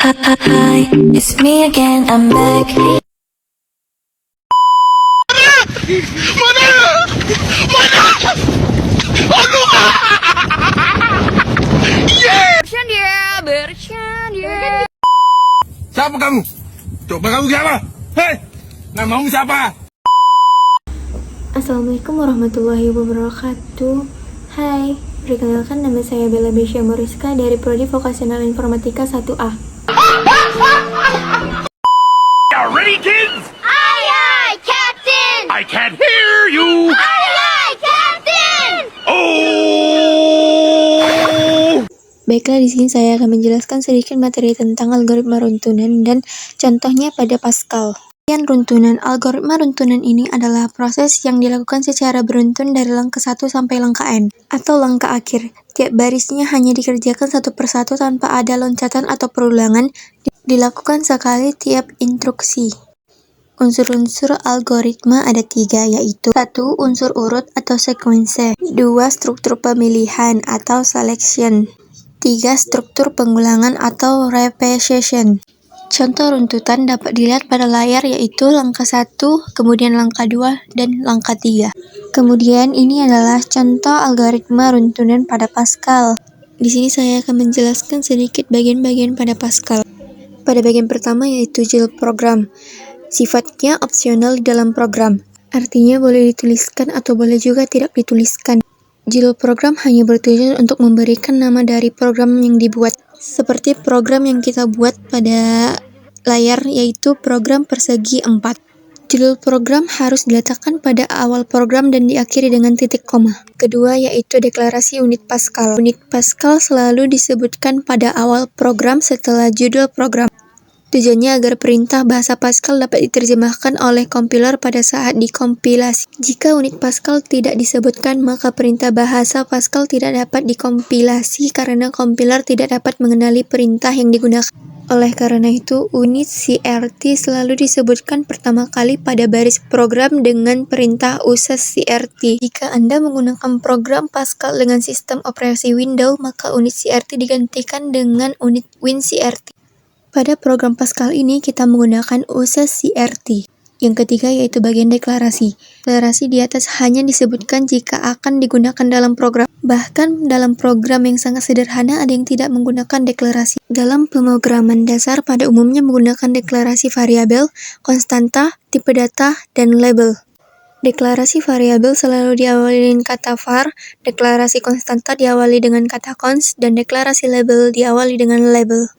Hi, it's me again, I'm back. Bercanda. Siapa kamu? Coba kamu siapa? Hei, namamu siapa? Assalamualaikum warahmatullahi wabarakatuh. Hai, perkenalkan nama saya Bella Besya Moriska dari Prodi Vokasional Informatika 1A. Are ready, kids? Aye, aye, Captain! I can't hear you. Aye, aye, Captain! Oh! Baiklah, di sini saya akan menjelaskan sedikit materi tentang algoritma runtunan dan contohnya pada Pascal. Runtunan. Algoritma runtunan ini adalah proses yang dilakukan secara beruntun dari langkah 1 sampai langkah n, atau langkah akhir. Tiap barisnya hanya dikerjakan satu persatu tanpa ada loncatan atau perulangan, dilakukan sekali tiap instruksi. Unsur-unsur algoritma ada 3, yaitu 1. Unsur urut atau sequence, 2. Struktur pemilihan atau selection, 3. Struktur pengulangan atau repetition. Contoh runtutan dapat dilihat pada layar, yaitu langkah 1, kemudian langkah 2, dan langkah 3. Kemudian ini adalah contoh algoritma runtunan pada Pascal. Di sini saya akan menjelaskan sedikit bagian-bagian pada Pascal. Pada bagian pertama yaitu jilid program. Sifatnya opsional di dalam program. Artinya boleh dituliskan atau boleh juga tidak dituliskan. Jilid program hanya bertujuan untuk memberikan nama dari program yang dibuat. Seperti program yang kita buat pada layar, yaitu program persegi 4. Judul program harus diletakkan pada awal program dan diakhiri dengan titik koma. Kedua yaitu deklarasi unit Pascal. Unit Pascal selalu disebutkan pada awal program setelah judul program. Tujuannya agar perintah bahasa Pascal dapat diterjemahkan oleh kompiler pada saat dikompilasi. Jika unit Pascal tidak disebutkan, maka perintah bahasa Pascal tidak dapat dikompilasi karena kompiler tidak dapat mengenali perintah yang digunakan. Oleh karena itu, unit CRT selalu disebutkan pertama kali pada baris program dengan perintah uses CRT. Jika Anda menggunakan program Pascal dengan sistem operasi Windows, maka unit CRT digantikan dengan unit WinCRT. Pada program Pascal ini kita menggunakan uses CRT. Yang ketiga yaitu bagian deklarasi. Deklarasi di atas hanya disebutkan jika akan digunakan dalam program. Bahkan dalam program yang sangat sederhana ada yang tidak menggunakan deklarasi. Dalam pemrograman dasar pada umumnya menggunakan deklarasi variabel, konstanta, tipe data, dan label. Deklarasi variabel selalu diawali dengan kata var, deklarasi konstanta diawali dengan kata const, dan deklarasi label diawali dengan label.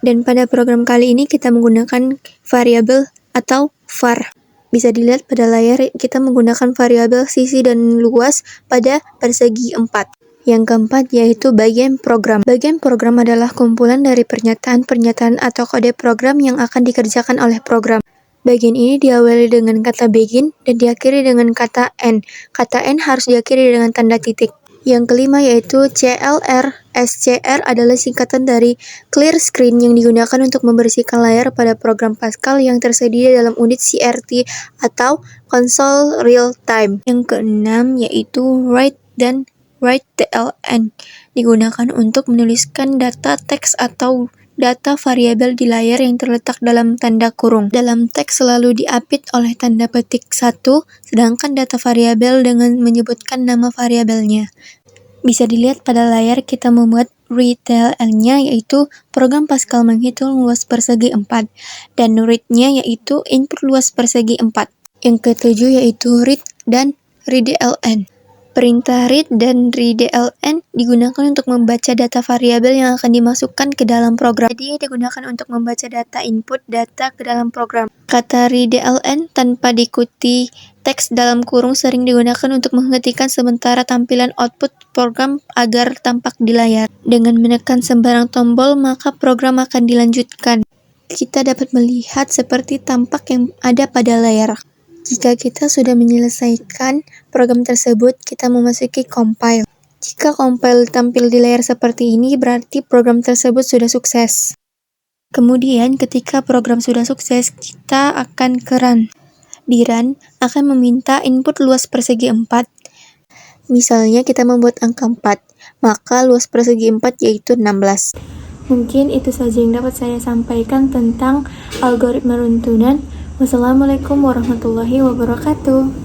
Dan pada program kali ini kita menggunakan variabel atau var. Bisa dilihat pada layar kita menggunakan variabel sisi dan luas pada persegi 4. Yang keempat yaitu bagian program. Bagian program adalah kumpulan dari pernyataan-pernyataan atau kode program yang akan dikerjakan oleh program. Bagian ini diawali dengan kata begin dan diakhiri dengan kata end. Kata end harus diakhiri dengan tanda titik. Yang kelima yaitu CLR. SCR adalah singkatan dari Clear Screen yang digunakan untuk membersihkan layar pada program Pascal yang tersedia dalam unit CRT atau Console Real Time. Yang keenam yaitu Write dan WriteDLN digunakan untuk menuliskan data teks atau data variabel di layar yang terletak dalam tanda kurung. Dalam teks selalu diapit oleh tanda petik 1, sedangkan data variabel dengan menyebutkan nama variabelnya. Bisa dilihat pada layar kita membuat readDLN-nya yaitu program Pascal menghitung luas persegi 4 dan read-nya yaitu input luas persegi 4. Yang ketujuh yaitu read dan readDLN. Perintah read dan readDLN digunakan untuk membaca data variabel yang akan dimasukkan ke dalam program. Jadi digunakan untuk membaca data input data ke dalam program. Kata readDLN tanpa diikuti teks dalam kurung sering digunakan untuk menghentikan sementara tampilan output program agar tampak di layar. Dengan menekan sembarang tombol, maka program akan dilanjutkan. Kita dapat melihat seperti tampak yang ada pada layar. Jika kita sudah menyelesaikan program tersebut, kita memasuki compile. Jika compile tampil di layar seperti ini, berarti program tersebut sudah sukses. Kemudian, ketika program sudah sukses, kita akan ke run. Di run, akan meminta input luas persegi 4. Misalnya kita membuat angka 4, maka luas persegi 4 yaitu 16. Mungkin itu saja yang dapat saya sampaikan tentang algoritma runtunan. Wassalamualaikum warahmatullahi wabarakatuh.